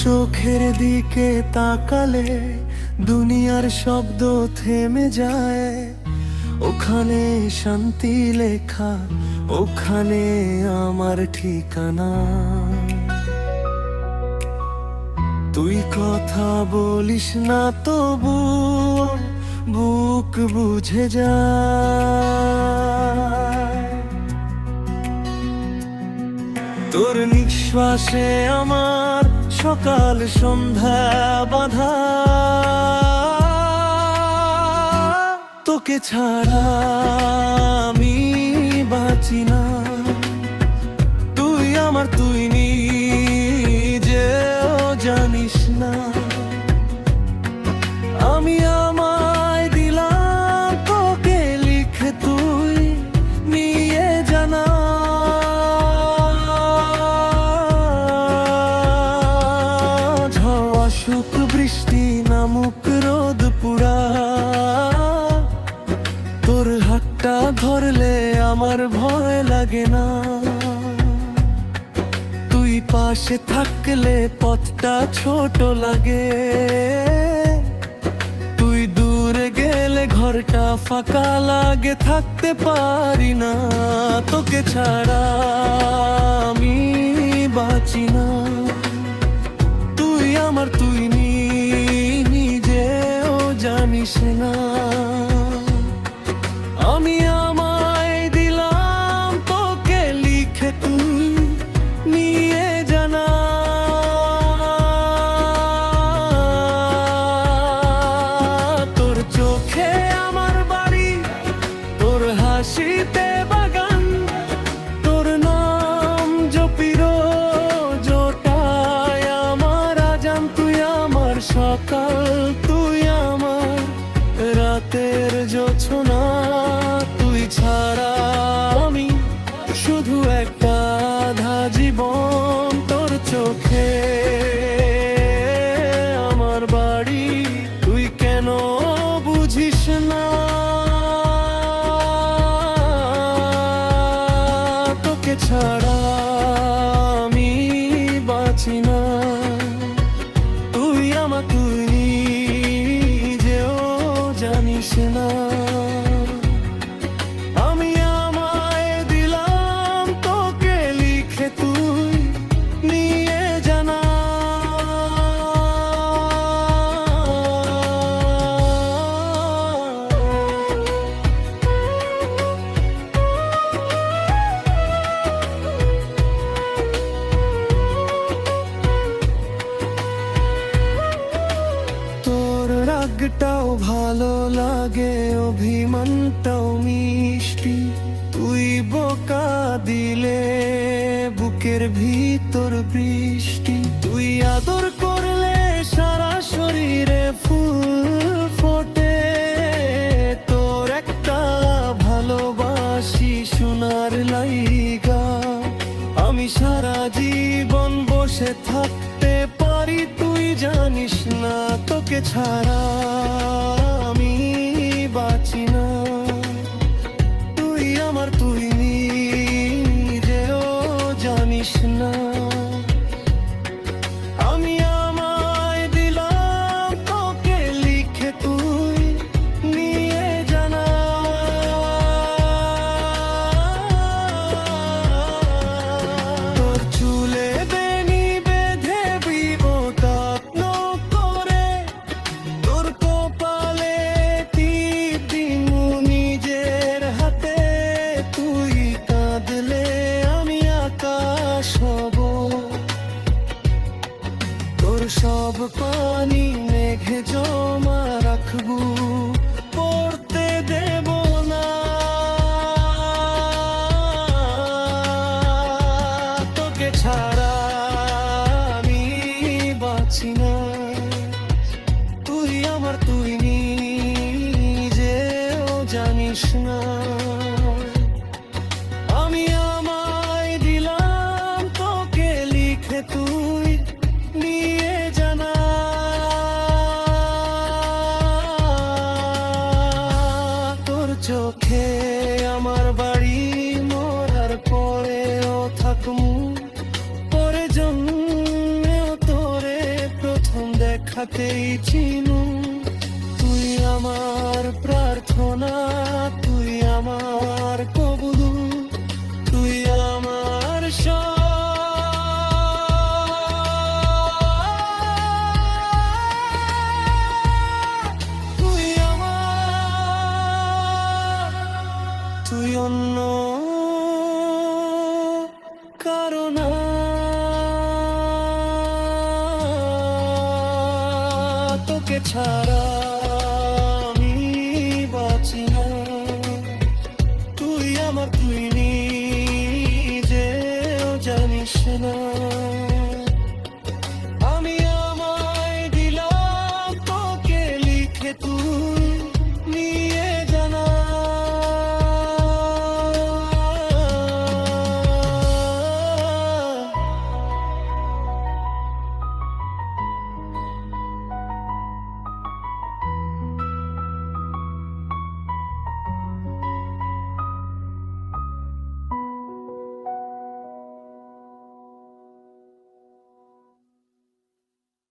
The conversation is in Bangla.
চোখের দিকে তাকালে দুনিয়ার শব্দ থেমে যায়, ওখানে শান্তি লেখা, ওখানে আমার ঠিকানা। তুই কথা বলিস না তবু বুক বুঝে যায়, তোর নিঃশ্বাসে আমার সকাল সন্ধ্যা বাঁধা। তোকে ছাড়া আমি বাঁচি না, তুই আমার, তুই নিজেও জানিস না। আমি আমায় দিলাম তোকে লিখে, তুই নিয়ে জানা। ঝড় আসুক, বৃষ্টি নামুক, রোদ পুরা, তোর হাতটা ধরলে আমার ভয় লাগে না। তুই পাশে থাকলে পথটা ছোট লাগে, তুই দূরে গেলে ঘরটা ফাঁকা লাগে, থাকতে পারি না। তোকে ছাড়া আমি বাঁচি না, তুই আমার, তুই নিজেও জানিস না। আমি আমায় দিলাম তোকে লিখে, তুই নিয়ে জানা। তোর চোখে আমার বাড়ি, তোর হাসিতে বাগান, তোর নাম জপি রোজ, ওটাই আমার আজান। তুই আমার সকাল, তুই আমার রাতের জোছনা। তুই ছাড়া আমি শুধু একটা আধা জীবন। তোর চোখে আমার বাড়ি, তুই কেন বুঝিস না? তোকে ছাড়া আমি বাঁচি না, তুই আমার, তুই নিজেও জানিস না। আমি আমায় দিলাম তোকে লিখে, তুই নিয়ে জানা। তোর রাগটাও ভালো লাগে, অভিমানটাও মিষ্টি। তুই বোকা দিলে বুকের ভিতর বৃষ্টি। তুই আদর করলে সারা শরীরে ফুল ফোটে। তোর একটা ভালোবাসি সোনার লাইগা, আমি সারা জীবন বসে থাকতে পারি, তুই জানিস না। তোকে ছাড়া আমি বাঁচি না, তুই আমার, তুই নিজেও জানিস না। আমি আমায় দিলাম তোকে লিখে, তুই নিয়ে জানা। তোর চুলে বেনি বেঁধে বিপদ করে, তোর কপালে টিপ দিমু নিজের হাতে। তুই কাঁদলে আমি আকাশ হব, তোর সব পানি মেঘে জমা রাখবো, পড়তে দেব না। তোকে ছাড়া আমি বাঁচি না, তুই আমার, তুই নিজেও জানিস না। আমি আমায় দিলাম তোকে লিখে, তুই নিয়ে জানা। তোর চোখে আমার বাড়ি, মরার পরেও থাকমু, পরে জন্মেও তোরে দেখাতেই চিনু। তুই আমার প্রার্থনা, তুই আমার কবুল, তুই আমার সব। তুই আমার, তুই অন্য